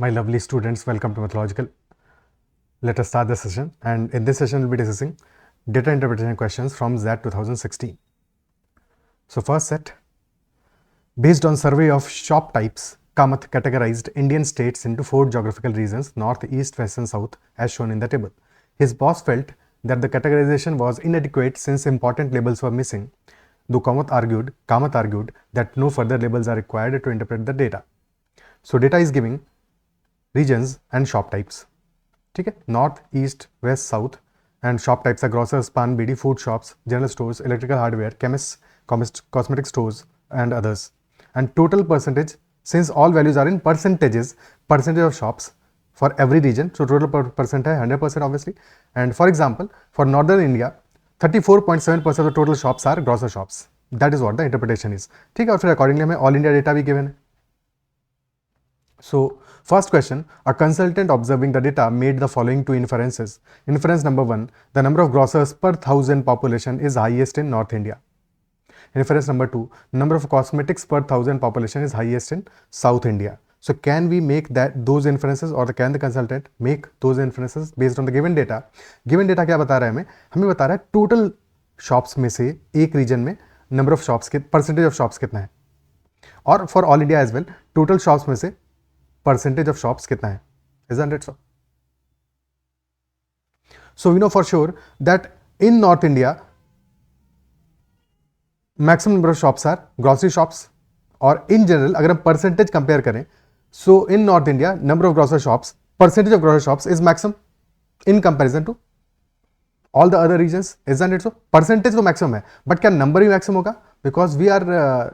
My lovely students, welcome to Mathological. Let us start the session, and in this session we'll be discussing data interpretation questions from ZAT 2016. So first set, based on survey of shop types, Kamath categorized Indian states into 4 geographical regions, north, east, west and south as shown in the table. His boss felt that the categorization was inadequate since important labels were missing, though Kamath argued that no further labels are required to interpret the data. So data is giving regions and shop types. ठीक है, north, east, west, south and shop types are grocers, paan bidi, food shops, general stores, electrical hardware, chemist, cosmetic stores and others. And total percentage, since all values are in percentage of shops for every region, so total percent है 100% obviously. And for example, for northern India 34.7% of the total shops are grocer shops. That is what the interpretation is. ठीक है, और फिर accordingly हमें all India data भी given है. So first question, a consultant observing the data made the following 2 inferences. Inference number 1, the number of grocers per 1000 population is highest in North India. Inference number 2, number of cosmetics per 1000 population is highest in South India. So can we make those inferences, or can the consultant make those inferences based on the given data? Given data क्या बता रहा है हमें बता रहा है total shops में से एक region में number of shops के percentage of shops कितना है, और for all India as well total shops में से percentage of shops कितना है, isn't it so? So we know for sure that in North India maximum number of shops are grocery shops, और in general अगर हम percentage compare करें, so in North India number of grocery shops, percentage of grocery shops is maximum in comparison to all the other regions, isn't it so? Percentage तो maximum है, but क्या number भी maximum होगा? Because we are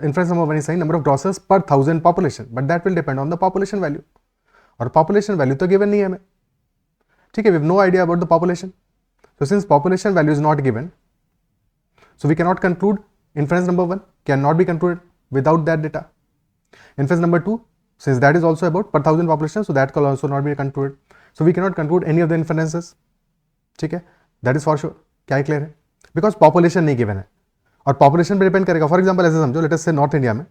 inference number 1 is saying number of grocers per 1000 population, but that will depend on the population value, और population value तो given नहीं है हमें. ठीक है, we have no idea about the population. So since population value is not given, so we cannot conclude inference number 1 cannot be concluded without that data. Inference number 2, since that is also about per 1000 population, so that can also not be concluded. So we cannot conclude any of the inferences. ठीक है, that is for sure. क्या clear है? Because population नहीं given है, और population पे depend करेगा. For example ऐसे समझो, लेट अस से नॉर्थ इंडिया में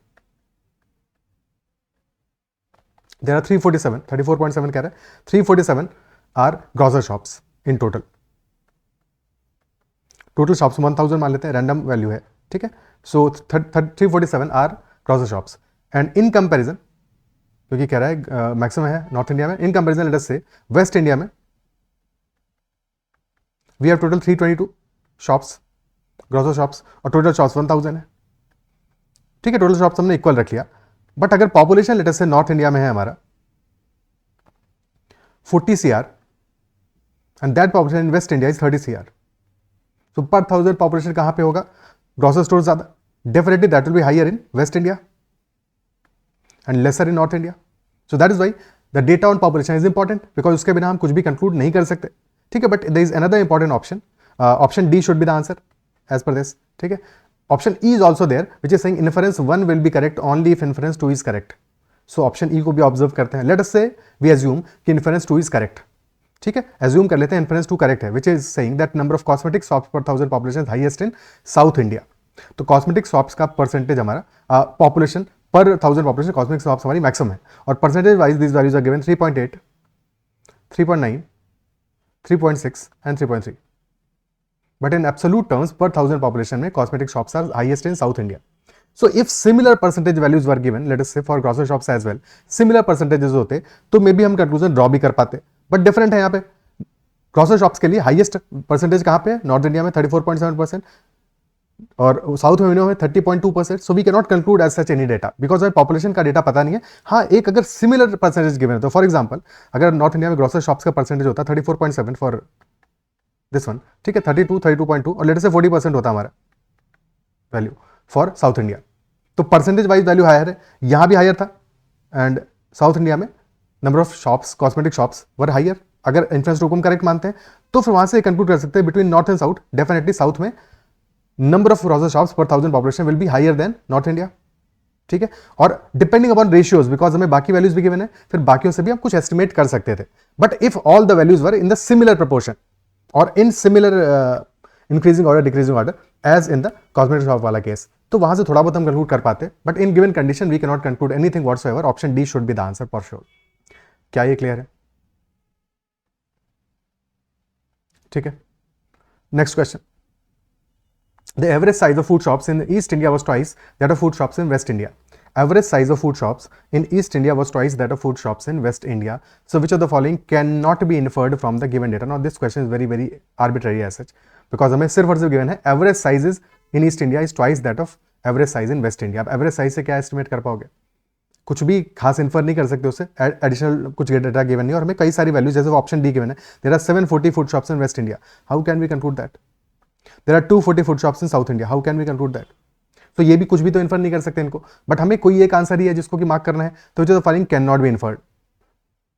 देयर आर 34.7 कह रहा है, 347 are grocer shops in total. Total shops 1000 मान लेते हैं, रैंडम वैल्यू है. ठीक है, so 347 are grocer shops, and in comparison, क्योंकि कह रहा है मैक्सिमम है नॉर्थ इंडिया में, इन कंपैरिजन लेट अस से वेस्ट इंडिया में we have total 322 shops, grocer shops, और टोटल शॉप्स 1000 है. ठीक है, टोटल शॉप्स हमने इक्वल रख लिया, बट अगर पॉपुलेशन लेटर से नॉर्थ इंडिया में है हमारा 40 CR and that population in west India is 30 CR, so per 1000 population कहां पे होगा? ग्रोसर स्टोर ज्यादा, definitely that will be higher in west India and lesser in north India. So that is why the data on population is important, because उसके बिना हम कुछ भी conclude नहीं कर सकते. ठीक है, but there is another important option, option D should be the answer as per this. ठीक है, option E is also there which is saying inference 1 will be correct only if inference 2 is correct. So option E को भी observe करते हैं. Let us say we assume कि inference 2 is correct. ठीक है, assume कर लेते हैं inference 2 correct है, which is saying that number of cosmetic shops per 1000 population is highest in South India. तो cosmetic shops का percentage हमारा population per 1000 population cosmetic shops हमारी maximum है, और percentage wise these values are given 3.8, 3.9, 3.6 and 3.3. But in absolute terms per 1000 population में cosmetic shops are highest in South India. So if similar percentage values were given, let us say for grocery shops as well, similar percentages होते तो may be हम conclusion draw भी कर पाते, but different है यहाँ पे. grocery shops के लिए highest percentage कहाँ पे है? नॉर्थ इंडिया में 34.7%, और साउथ में 30.2%. So we cannot conclude as such any data, because हमें पॉपुलेशन का डेटा पता नहीं है. हाँ, एक अगर सिमिलर परसेंटेज गिवन है, तो फॉर एग्जाम्पल अगर नॉर्थ इंडिया में ग्रोसर शॉप्स का परसेंटेज होता 34.7 फॉर दिस वन, ठीक है, 32.2, और लेट से 40% होता हमारा वैल्यू फॉर साउथ इंडिया, तो परसेंटेज वाइज वैल्यू हायर है, यहां भी हायर था, एंड साउथ इंडिया में number of shops, cosmetic shops were higher. अगर इन्फ्लुएंस टू को हम करेक्ट मानते हैं तो फिर वहां से कंक्लूड कर सकते हैं between north and south, definitely south में number of grocer shops per 1000 population will be higher than north India. ठीक है, और डिपेंडिंग अपॉन रेशियोज, बिकॉज हमें बाकी वैल्यूज भी गिवन है, फिर बाकियों से भी हम कुछ एस्टिमेट कर सकते थे. But if all the values were in the similar proportion और in similar increasing order decreasing order as in the cosmetic shop वाला केस, तो वहां से थोड़ा बहुत हम कंक्लूड कर पाते, but in given condition we can not conclude anything whatsoever. Option D should be the answer for sure. क्या ये क्लियर है? ठीक है, next question. The average size of food shops in East India was twice that of food shops in West India. Average size of food shops in East India was twice that of food shops in West India. So which of the following cannot be inferred from the given data? Now this question is very arbitrary as such, because हमें सिर्फ और सिर्फ given है average sizes in East India is twice that of average size in West India. आप average size से क्या estimate कर पाओगे? कुछ भी खास इन्फर नहीं कर सकते उससे. एडिशनल कुछ डेटा गिवन नहीं, और हमें कई सारी वैल्यूज जैसे ऑप्शन डी गिवन है, there are 740 food shops in west India. How can we conclude that? There are 240 food shops in south India. How can we conclude that? तो ये भी कुछ भी तो इन्फर नहीं कर सकते इनको, बट हमें कोई एक आंसर ही है जिसको कि मार्क करना है, तो जो following can not be inferred.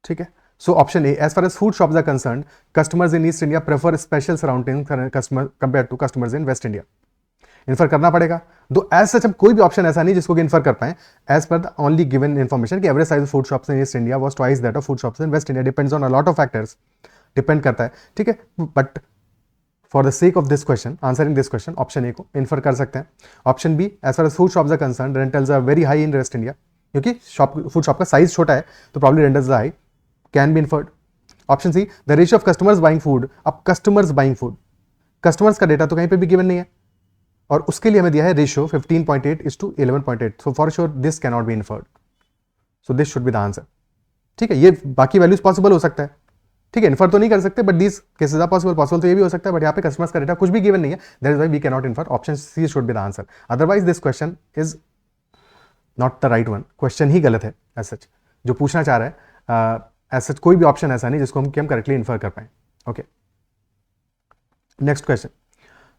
ठीक है, so option A, as far as food shops are concerned, customers in east India prefer special surrounding customer compare to customers in west India. Infer करना पड़ेगा. दो as such हम कोई भी option ऐसा नहीं जिसको कि इन्फर कर पाए as per the only given information कि average size of food shops in east India was twice that of food shops in west India. Depends on a lot of factors, depend करता है. ठीक है, but for the sake of this question, answering this question, option A को infer कर सकते हैं. Option B, as far as food shops are concern, rentals are very high in west India, क्योंकि food shop का size छोटा है तो probably rentals high, can be inferred. Option C, the ratio of customers buying food. अब customers buying food, customers का data तो कहीं पे भी गिवन नहीं है, और उसके लिए हमें दिया है ratio 15.8:11.8. So for sure this can not be inferred. So this should be the answer. ठीक है, ये बाकी वैल्यूज पॉसिबल हो सकता है. ठीक है, इन्फर तो नहीं कर सकते, but these cases are possible तो ये भी हो सकता है, बट यहाँ पे कस्टमर्स का डेटा कुछ भी गिवन नहीं है, that is why we can not infer. Option C should be the answer. Otherwise this question is not the right one. Question ही गलत है एज सच, जो पूछना चाह रहा है. एज सच कोई भी ऑप्शन ऐसा नहीं जिसको हम करेक्टली इन्फर कर पाए. Okay, next question.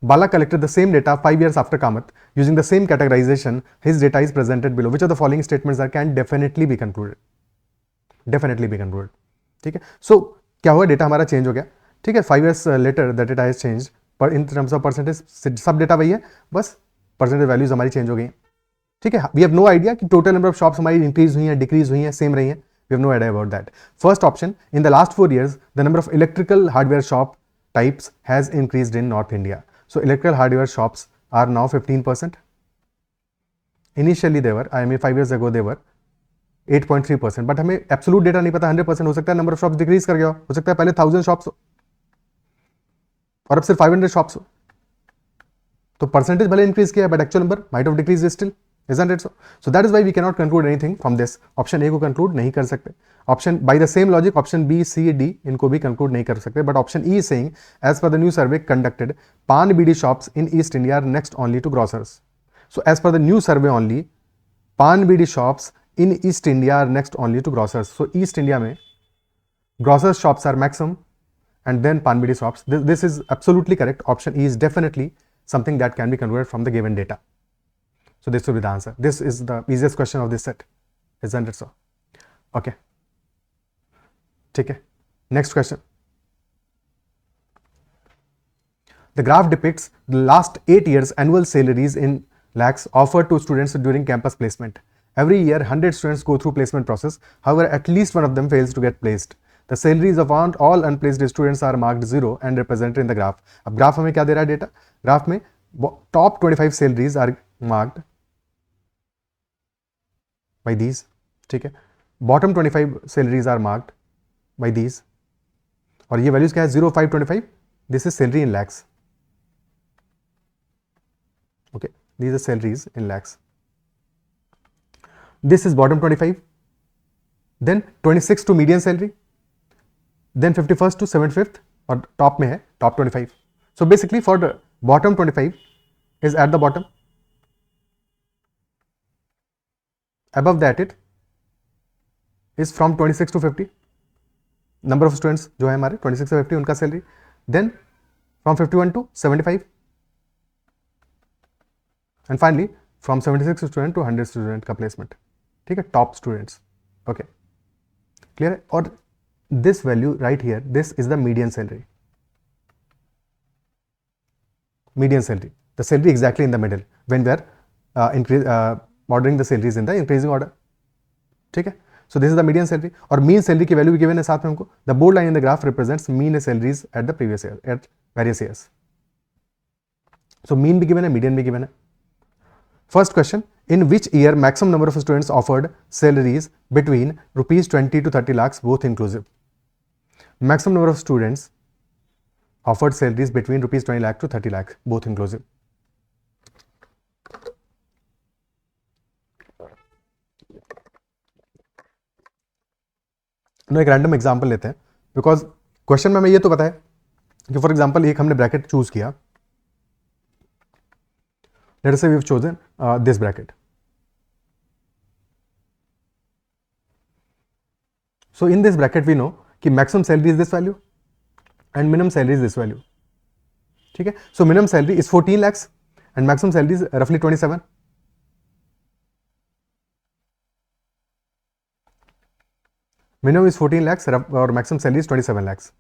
Bala collected the same data 5 years after Kamath. Using the same categorization, his data is presented below. Which of the following statements are can definitely be concluded? Definitely be concluded. ठीक है, so क्या हुआ, data हमारा change हो गया. ठीक है, 5 years later the data has changed, पर इन टर्म्स ऑफ परसेंटेज सब डेटा वही है, बस परसेंटेज वैल्यूज हमारी चेंज हो गई. ठीक है, वी हैव नो आइडिया कि टोटल नंबर ऑफ शॉप्स हमारी इंक्रीज हुई हैं, डिक्रीज हुई हैं, सेम रही हैं. We have no idea about that. First option, in the last 4 years the number of electrical hardware shop types has increased in north India. So electrical hardware shops are now 15%. Initially they were, 5 years ago they were 8.3%. But हमें absolute data नहीं पता, 100% हो सकता है number of shops decrease कर गया हो सकता है पहले 1000 शॉप्स हो और अब सिर्फ 500 शॉप्स हो. तो परसेंटेज भले इंक्रीज किया है, but actual number might of decrease still, isn't it so? So that is why we cannot conclude anything from this. Option A को कंक्लूड नहीं कर सकते. Option by the same logic option B, C, D इनको भी conclude नहीं कर सकते. But option E saying as per the new survey conducted, paan bidi shops in east India are next only to grocers. So as per the new survey only, paan bidi shops in east India are next only to grocers. So east India में grocers shops are maximum and then pan bidi shops. This is absolutely correct. Option E is definitely something that can be concluded from the given data. So this will be the answer. This is the easiest question of this set, isn't it so? Okay. Okay. Next question. The graph depicts the last 8 years annual salaries in lakhs offered to students during campus placement. Every year 100 students go through placement process. However, at least one of them fails to get placed. The salaries of all unplaced students are marked 0 and represented in the graph. अब graph हमें क्या दे रहा है data? Graph में top 25 salaries are marked by these. ठीक है, bottom 25 salaries are marked by these. और ये वैल्यूज क्या है? 0, 5, 25. This is salary in lakhs. Okay, these are salaries in lakhs. This is bottom 25. Then 26 to median salary. Then 51st to 75th और top में है top 25. So basically for the bottom 25 is at the bottom. Above that it is from 26 to 50. Number of students जो है हमारे 26 से 50 उनका salary. Then from 51 to 75. And finally from 76 student to 100 student का placement. ठीक है, टॉप स्टूडेंट्स. ओके, क्लियर है? और this value right here, this is the median salary. Median salary, the salary exactly in the middle when we are ordering the salaries in the increasing order. ठीक है, so this is the median salary और mean salary की value भी given है साथ में हमको. The bold line in the graph represents mean salaries at the previous year at various years. So mean भी given है, median भी given है. First question, in which year maximum number of students offered salaries between rupees 20 to 30 lakhs both inclusive? Maximum number of students offered salaries between rupees 20 lakh to 30 lakh both inclusive. एक random example लेते हैं, because question में हमें ये तो पता है कि फॉर एग्जाम्पल एक हमने ब्रैकेट चूज किया, let us say we have chosen this bracket. So in this bracket we know कि maximum salary is this value and minimum salary is this value. ठीक है, so minimum salary is 14 lakhs and maximum salary is रफली 27. Minimum is 14 lakhs और maximum salary is 27 lakhs.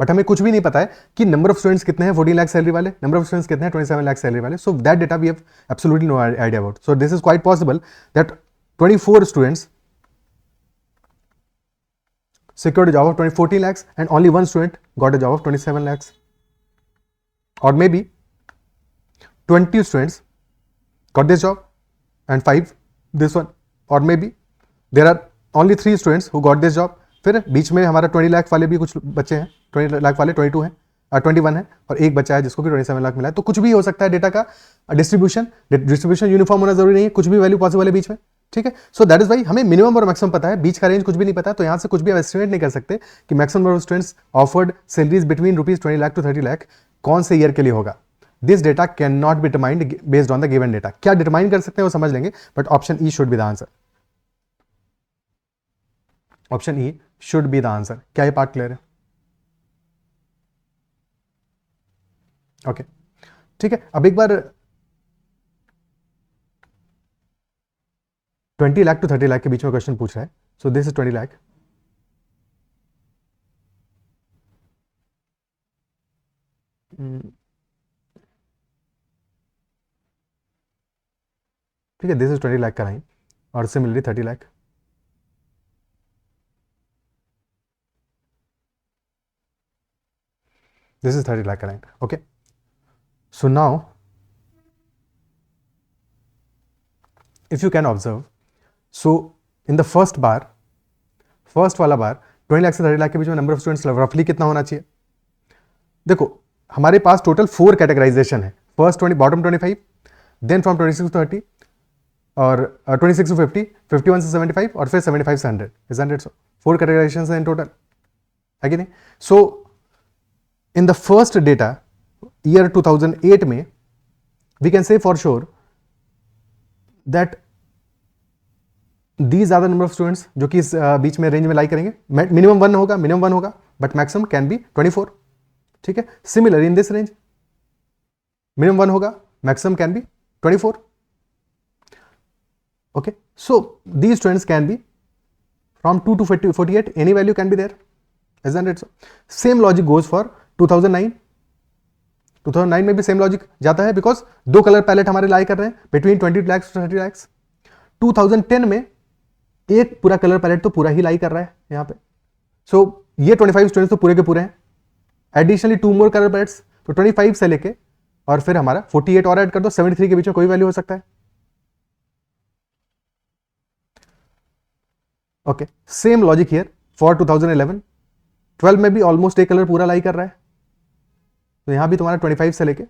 But हमें कुछ भी नहीं पता है कि नंबर ऑफ स्टूडेंट्स कितने हैं 14 लाख सैलरी वाले, नंबर ऑफ स्टूडेंट्स कितने हैं 27 लाख सैलरी वाले. So that data we have absolutely no idea about. So this is quite possible that 24 students secured a job of 14 lakhs and only one student got a job of 27 lakhs. Or maybe 20 students got this job and 5 this one. Or maybe there are only 3 students who got this job. फिर बीच में हमारा 20 लाख वाले भी कुछ बच्चे हैं, 20 लाख वाले 22 हैं, 21 है और एक बच्चा है जिसको कि 27 लाख मिला है. तो कुछ भी हो सकता है डेटा का डिस्ट्रीब्यूशन यूनिफॉर्म होना जरूरी नहीं है, कुछ भी वैल्यू पॉसिबल है बीच में. ठीक है, सो दैट इज वाई हमें मिनिमम और मैक्सिमम पता है, बीच का रेंज कुछ भी नहीं पता. तो यहां से कुछ भी एस्टिमेट नहीं कर सकते कि maximum number of students offered salaries between rupees 20 lakh to 30 lakh कौन से ईयर के लिए होगा. This data can not be determined based on the given data. क्या डिटरमाइन कर सकते हैं वो समझ लेंगे, but option E should be the answer. Option E should be the answer. क्या ये पार्ट क्लियर है? ओके, ठीक है. अब एक बार 20 लाख टू 30 लाख के बीच में क्वेश्चन पूछ रहा है. So this is 20 lakh. ठीक है, दिस इज 20 लाख का लाइन और similarly 30 lakh. This is 30 lakh का line. Okay, so now if you can observe, so in the first bar, first वाला बार 20 लाख से 30 लाख के बीच में नंबर ऑफ स्टूडेंट्स रफली कितना होना चाहिए. देखो हमारे पास टोटल 4 कैटेगराइजेशन है. First 20 bottom 25, then from 26 to 30 और 26 टू 50, 51 से 75 और फिर 75 से 100 इज 100. सो 4 कैटेगराइजेशन है इन टोटल, है कि नहीं. So in the first data year 2008 में we can say for sure that these are the number of students जो कि इस बीच में रेंज में लाई करेंगे. मिनिमम 1 होगा, बट मैक्सिमम कैन बी 24. ठीक है, similar in this range minimum 1 होगा, maximum can be 24. Okay, so these students can be from 2 to 48, any value can be there, isn't it so? Same logic goes for 2009. 2009 में भी same logic जाता है because 2 colour palette हमारे लाई कर रहे हैं between 20 lakhs to 30 lakhs. 2010 में एक पूरा कलर पैलेट तो पूरा ही लाई कर रहा है यहां पे. सो ये 25 स्टूडेंट्स तो पूरे के पूरे हैं, एडिशनली 2 more कलर पैलेट्स, तो 25 से लेके और फिर हमारा 48 और ऐड कर दो, 73 के बीच में कोई वैल्यू हो सकता है. Okay, same logic here for 2011. 12 में भी ऑलमोस्ट एक कलर पूरा लाई कर रहा है, तो यहां भी तुम्हारा 25 से लेके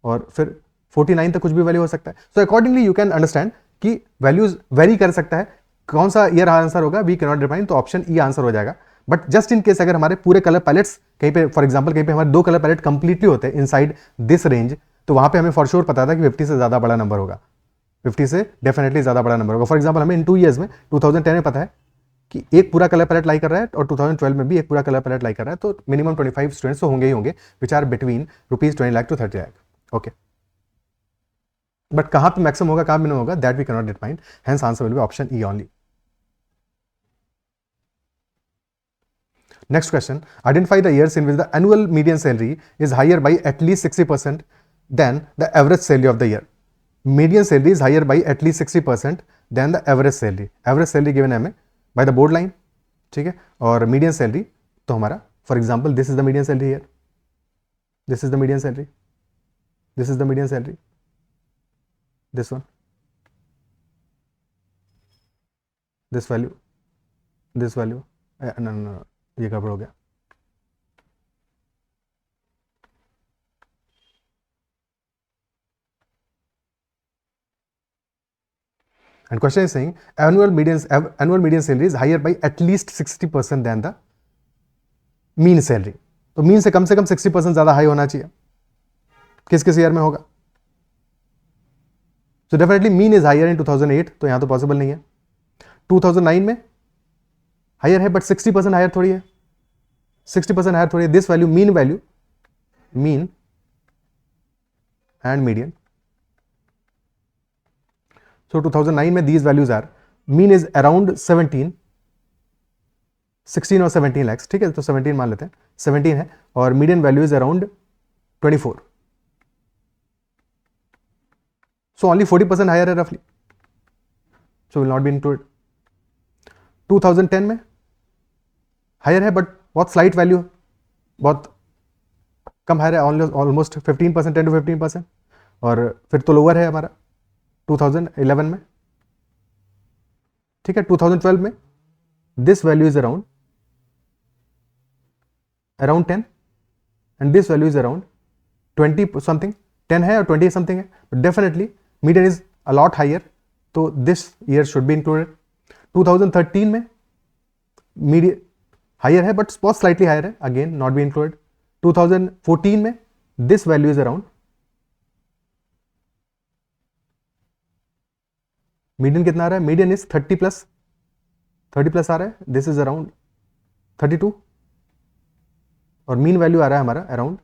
और फिर 49 तक कुछ भी वैल्यू हो सकता है. So accordingly you can understand कि वैल्यूज वेरी कर सकता है. कौन सा ईयर आंसर होगा वी कैन नॉट डिफाइन, तो ऑप्शन ई आंसर हो जाएगा. बट जस्ट इन केस अगर हमारे पूरे कलर पैलेट्स कहीं पे फॉर एग्जांपल कहीं पे हमारे 2 कलर पैलेट कंप्लीटली होते हैं इनसाइड दिस रेंज, तो वहां पे हमें फॉर श्योर पता था कि 50 से ज्यादा बड़ा नंबर होगा, 50 से डेफिनेटली ज्यादा बड़ा नंबर होगा. फॉर एग्जांपल हमें इन 2 ईयर्स में 2010 में पता है कि एक पूरा कलर पैलेट लाई कर रहा है और 2012 में भी एक पूरा कलर पैलेट लाई कर रहा है, तो मिनिमम 25 स्टूडेंट्स तो होंगे ही होंगे which are between rupees 20 lakh to 30 lakh. Okay, but कहां पे मैक्सिमम होगा कहां मिनिमम होगा that we can not determine, hence answer will be option E only. Next question, identify the years in which the annual median salary is higher by at least 60% than the average salary of the year. Median salary is higher by at least 60% than the average salary. Average salary given है हमें by the board line, ठीक है, और median salary तो हमारा for example this is the median salary here, this is the median salary, this is the median salary. this one, this value, this value, no, ये गड़बड़ हो गया. And question is saying annual median salary is higher by at least 60% than the mean salary. तो mean से कम 60% ज्यादा high होना चाहिए. किस किस ईयर में होगा? So definitely mean is higher in 2008, तो यहां तो पॉसिबल नहीं है. 2009 में हायर है, बट 60% हायर थोड़ी है. 60% हायर थोड़ी है. This value, mean and median. So 2009 में these values are, mean is around 16 or 17 lakhs. ठीक है, तो 17 मान लेते हैं, 17 है, और median value is around 24. So only 40% higher है रफली. So will not be included. 2010 में हायर है, बट बहुत स्लाइट वैल्यू, बहुत कम हायर है, ऑलमोस्ट 15%, 10 to 15%. और फिर तो लोअर है हमारा 2011 में. ठीक है, 2012 में this value is around 10 and this value is around 20 something. 10 है और 20 समथिंग है, but definitely median is a lot higher, तो this year should be included. 2013 में मीडियन हायर है, बट बहुत स्लाइटली हायर है, अगेन नॉट बी इंक्लूडेड. 2014 में this value is around, median कितना आ रहा है? मीडियन इज 30 प्लस आ रहा है. दिस इज अराउंड 32 और मीन वैल्यू आ रहा है हमारा अराउंड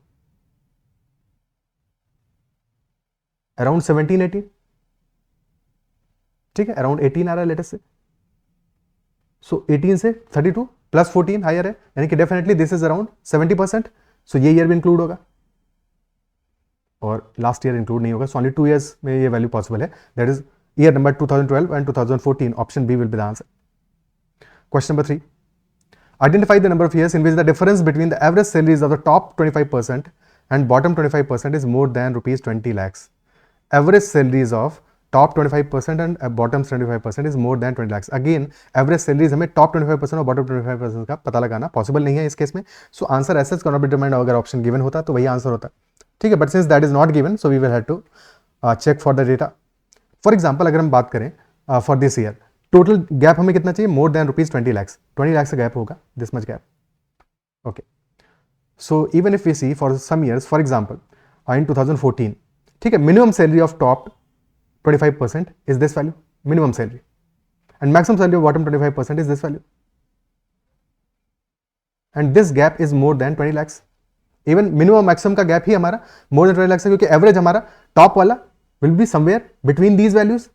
17, 18. ठीक है, अराउंड 18 आ रहा है लेटेस्ट से. सो 18 से 32 प्लस 14 हायर है, यानी कि डेफिनेटली दिस इज अराउंड 70%. सो ये ईयर भी इंक्लूड होगा और लास्ट ईयर इंक्लूड नहीं होगा. सो ओनली 2 ईयर्स में ये वैल्यू पॉसिबल है, that is year number 2012 and 2014. Option B will be the answer. Question number 3. Identify the number of years in which the difference between the average salaries of the top 25% and bottom 25% is more than rupees 20 lakhs. Average salaries of top 25% and bottom 25% is more than 20 lakhs. Again, average salaries हमें top 25% और bottom 25% का पता लगाना possible नहीं है इस case में. So answer as such cannot be determined. अगर ऑप्शन गिवन होता तो वही आंसर होता. ठीक है, but since that is not given, so we will have to check for the data. For example अगर हम बात करें for this year, total gap हमें कितना चाहिए? More than rupees 20 lakhs. 20 lakhs का गैप होगा, this much gap. Okay, so even if we see for some years, for example in 2014, ठीक है, minimum salary of top 25% is this value, minimum salary, and maximum salary of bottom 25% is this value, and this gap is more than 20 lakhs. इवन minimum maximum का gap ही हमारा more then 20 lakhs है, क्योंकि average हमारा top वाला will be somewhere between these values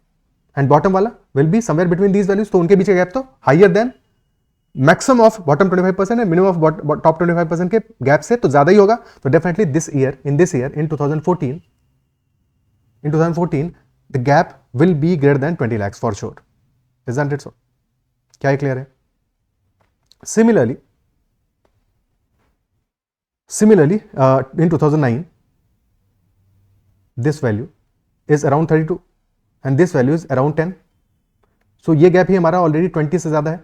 and bottom वाला will be somewhere between these values. तो उनके बीच का गैप तो higher than maximum of bottom 25% and minimum of top 25% के गैप से तो ज्यादा ही होगा. तो definitely in 2014 the gap will be greater than 20 lakhs for sure. Isn't it so? क्या क्लियर है? Similarly in 2009 this value is around 32 and this value is around 10. So ये gap ही हमारा ऑलरेडी 20 से ज्यादा है,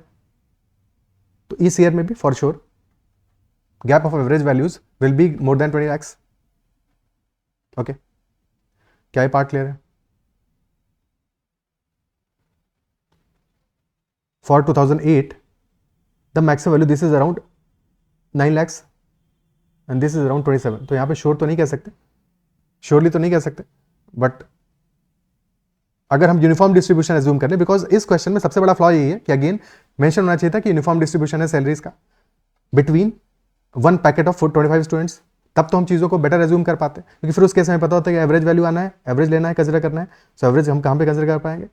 तो इस ईयर में भी for sure gap of average values will be more than 20 lakhs. Okay, क्या ये पार्ट क्लियर है? For 2008 the maximum value this is around 9 lakhs and this is around 27. तो यहां पे श्योर तो नहीं कह सकते, श्योरली तो नहीं कह सकते, बट अगर हम यूनिफॉर्म डिस्ट्रीब्यूशन एज्यूम कर लें, बिकॉज इस क्वेश्चन में सबसे बड़ा फ्लॉ यही है कि अगेन मेंशन होना चाहिए था कि यूनिफॉर्म डिस्ट्रीब्यूशन है सैलरीज का between one packet of 25 students, तब तो हम चीज़ों को बेटर एज्यूम कर पाते हैं, क्योंकि फिर उस केस में पता होता है कि एवरेज वैल्यू आना है, एवरेज लेना है, कंसिडर करना है. सो एवरेज हम कहाँ पे कंसिडर कर पाएंगे?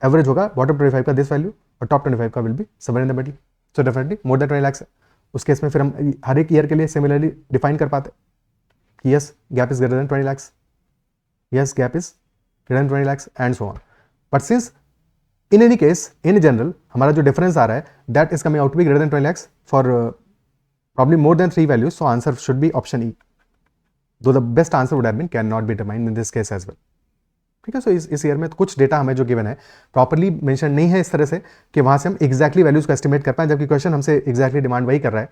एवरेज होगा बॉटम 25 का दिस वैल्यू और टॉप 25 का will be somewhere in the middle. So definitely more than 20 lakhs है. उस केस में फिर हम हर एक ईयर के लिए सिमिलरली डिफाइन कर पाते कि yes gap is greater than 20 lakhs, yes gap is greater than 20 lakhs and so on. But since in any case in general हमारा जो डिफरेंस आ रहा है that is coming out to be greater than 20 lakhs for probably more than 3 values, so answer should be option E, though the best answer would have been cannot be determined in this case as well. ठीक है। सो इस year में तो कुछ data हमें जो given है properly mention नहीं है इस तरह से कि वहाँ से हम एग्जैक्टली वैल्यूज़ को एस्टिमेट कर पाएं, जबकि क्वेश्चन हमसे एग्जैक्टली डिमांड वही कर रहा है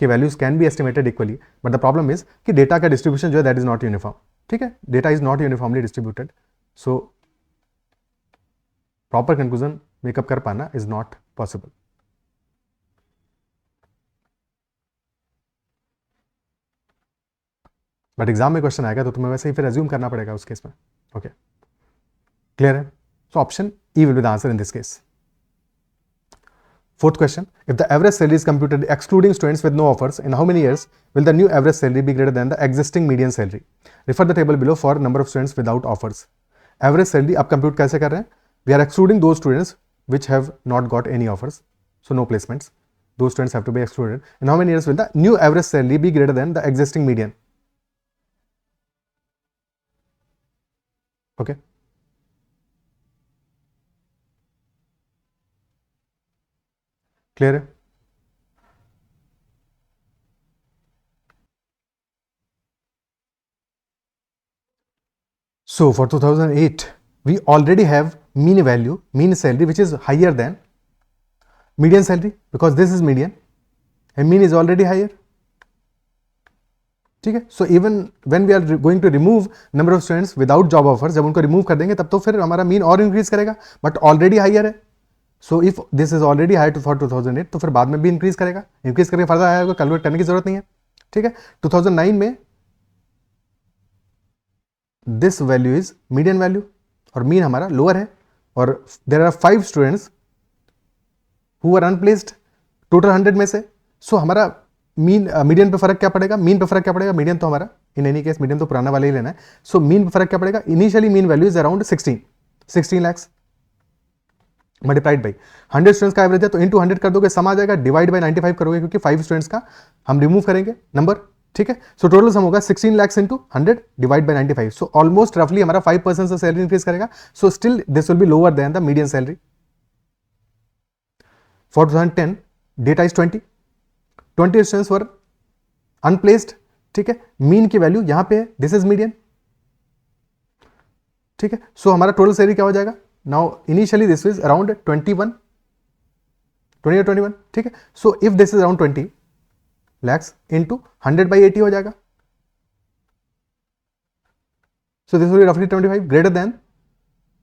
कि values can be estimated equally, but the problem is कि डेटा का डिस्ट्रीब्यूशन जो है दैट इज नॉट यूनिफॉर्म। ठीक है, data is not uniformly distributed, so proper conclusion makeup कर पाना is not possible. But exam में क्वेश्चन आएगा तो तुम्हें वैसे ही फिर एज्यूम करना पड़ेगा उस केस में। ओके, क्लियर है? So option E will be the answer in this case. Fourth question, if the average salary is computed excluding students with no offers, in how many years will the new average salary be greater than the existing median salary? Refer the table below for number of students without offers. Average salary आप compute कैसे कर रहे हैं? We are excluding those students which have not got any offers, so no placements. Those students have to be excluded. In how many years will the new average salary be greater than the existing median? Okay. Clear है? So for 2008, we already have mean value, mean salary, which is higher than median salary because this is median and mean is already higher. ठीक है, so even when we are going to remove number of students without job offer, जब उनको remove कर देंगे तब तो फिर हमारा मीन और इंक्रीज करेगा, बट ऑलरेडी हायर है। So if this is already higher for 2008 तो फिर बाद में भी इंक्रीज करेगा, इंक्रीज करके फर्दर आया होगा, कैलकुलेट करने की जरूरत नहीं है। ठीक है, 2009 में this value is median value और मीन हमारा लोअर है और there are 5 students who are unplaced total 100 में से। सो हमारा मीडियन पे फर्क क्या पड़ेगा, मीन पे फर्क क्या पड़ेगा? मीडियन तो हमारा इन एनी केस मीडियन तो पुराना वाला ही लेना है। सो मीन पे फर्क क्या पड़ेगा? Initially mean value is around 16 lakhs multiplied by 100 students का एवरेज है, तो इनटू 100 कर दोगे, सम आ जाएगा, डिवाइड बाई 95 करोगे क्योंकि 5 स्टूडेंट्स का हम रिमूव करेंगे नंबर। ठीक है, सो टोटल सम होगा 16 lakhs into 100 divide by 95। So almost रफली हमारा 5% से सैलरी इंक्रीज करेगा। So still this will be lower than the median salary. For 2010 data is 20 students were unplaced. ठीक है, मीन की वैल्यू यहां पे है, दिस इज मीडियन। ठीक है, सो हमारा टोटल सैलरी क्या हो जाएगा? Now initially this is around 20 or 21। ठीक है, so if this is around 20 lakhs into 100 by 80 हो जाएगा। सो दिस विल बी रफली 25 greater than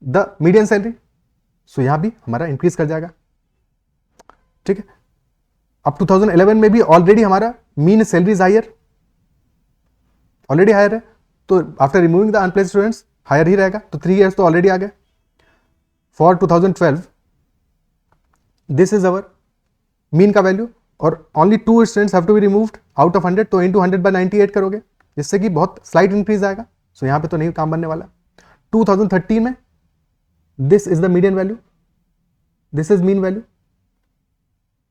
the median salary. So यहां भी हमारा इंक्रीज कर जाएगा। ठीक है, अब 2011 में भी ऑलरेडी हमारा mean salary is higher, already higher है, तो after removing the unplaced students higher ही रहेगा, तो 3 years तो ऑलरेडी आ गए। For 2012 this is our mean का वैल्यू और only 2 students have to be removed out of 100, तो इंटू 100 by 98 करोगे, जिससे कि बहुत स्लाइट इंक्रीज आएगा। सो यहां पे तो नहीं काम बनने वाला। 2013 में this is the median value, this is mean value.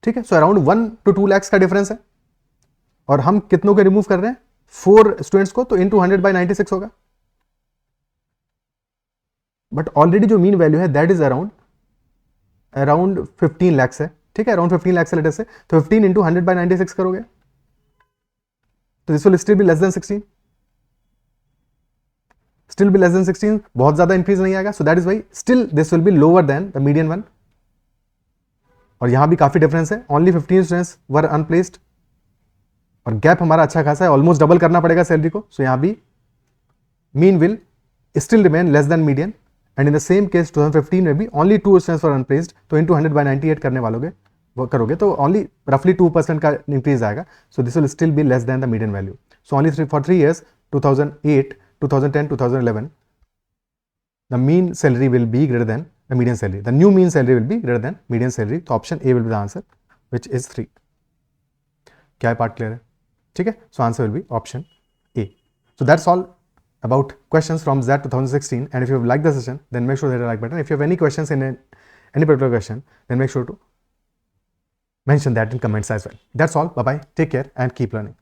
ठीक है, सो अराउंड 1 to 2 lakhs का डिफरेंस है और हम कितनों को रिमूव कर रहे हैं? 4 स्टूडेंट्स को, तो इंटू 100 by 96 होगा। बट ऑलरेडी जो मीन वैल्यू है दैट इज अराउंड 15 lakhs है। ठीक है, अराउंड 15 lakhs लेटर से, तो 15 इंटू 100 by 96 करोगे तो this will still be less than 16, still be less than 16, बहुत ज्यादा इंक्रीज नहीं आएगा। सो that is Y still this will be lower than the median one. और यहां भी काफी डिफरेंस है, ओनली 15 स्टूडेंट्स वर अनप्लेस्ड और गैप हमारा अच्छा खासा है, ऑलमोस्ट डबल करना पड़ेगा सैलरी को। सो यहां भी mean will still remain less than median and in the same case 2015 में भी ओनली 2 स्टूडेंट्स वर अनप्लेस्ड, तो इंटू 100 by 98 करने वालोगे वो करोगे तो ओनली रफली 2% का इंक्रीज आएगा। So this will still be less than the median value. So only for 3 years 2008, 2010, 2011 the mean salary will be greater than the median salary. The new mean salary will be greater than median salary. तो option A will be the answer, which is 3. क्या है part clear है? ठीक है, so answer will be option A. So that's all about questions from ZAT 2016. And if you have liked the session, then make sure to hit the like button. If you have any questions in any particular question, then make sure to mention that in comments as well. That's all. Bye bye. Take care and keep learning.